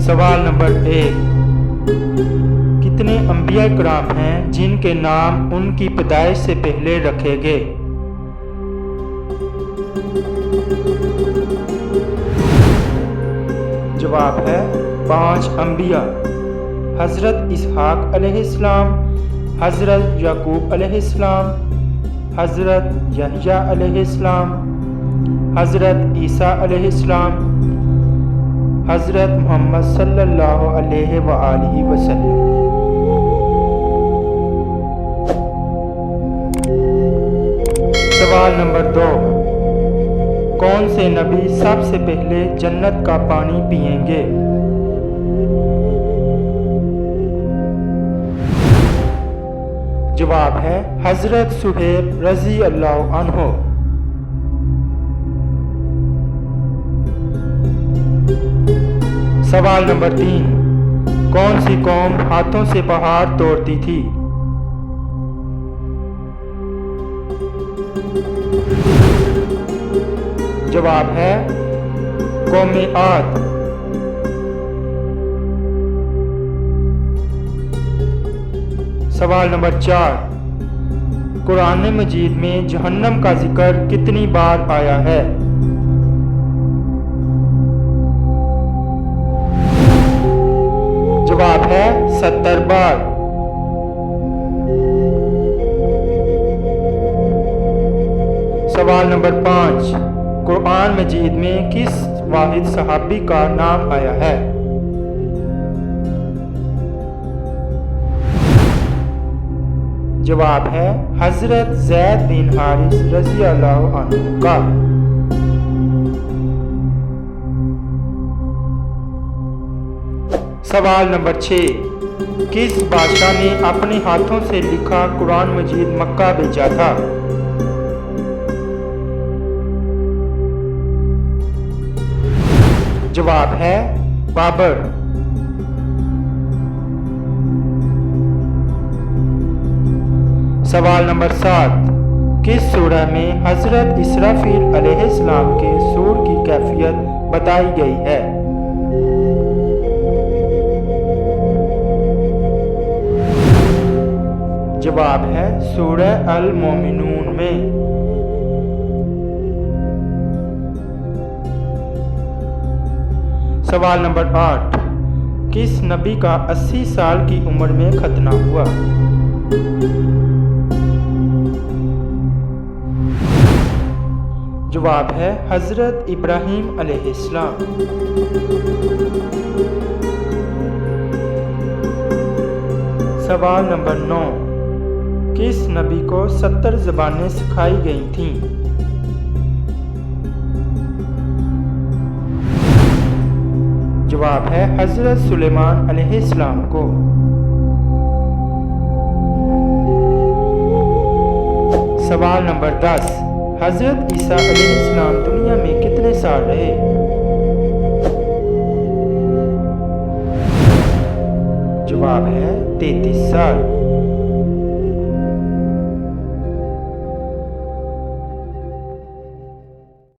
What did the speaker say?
سوال نمبر 1، کتنے انبیاء کرام ہیں جن کے نام ان کی پیدائش سے پہلے رکھے گئے؟ جواب ہے 5 انبیاء: حضرت اسحاق علیہ السلام، حضرت یعقوب علیہ السلام، حضرت یحییٰ علیہ السلام، حضرت عیسیٰ علیہ السلام، حضرت محمد صلی اللہ علیہ وآلہ وسلم۔ سوال نمبر 2، کون سے نبی سب سے پہلے جنت کا پانی پئیں گے؟ جواب ہے حضرت صہیب رضی اللہ عنہ۔ سوال نمبر 3، کون سی قوم ہاتھوں سے پہاڑ توڑتی تھی؟ جواب ہے قوم عاد۔ سوال نمبر 4، قرآن مجید میں جہنم کا ذکر کتنی بار آیا ہے؟ جواب ہے 70 بار۔ سوال نمبر 5، قرآن مجید میں کس واحد صحابی کا نام آیا ہے؟ جواب ہے حضرت زید بن حارث رضی اللہ عنہ کا۔ سوال نمبر 6، کس بادشاہ نے اپنے ہاتھوں سے لکھا قرآن مجید مکہ بھیجا تھا؟ جواب ہے بابر۔ سوال نمبر 7، کس سورہ میں حضرت اسرافیل علیہ السلام کے سور کی کیفیت بتائی گئی ہے؟ جواب ہے سورہ المومنون میں۔ سوال نمبر 8، کس نبی کا 80 سال کی عمر میں ختنہ ہوا؟ جواب ہے حضرت ابراہیم علیہ السلام۔ سوال نمبر 9، کس نبی کو 70 زبانیں سکھائی گئی تھیں؟ جواب ہے حضرت سلیمان علیہ السلام کو۔ سوال نمبر 10، حضرت عیسیٰ علیہ السلام دنیا میں کتنے سال رہے؟ جواب ہے 33 سال۔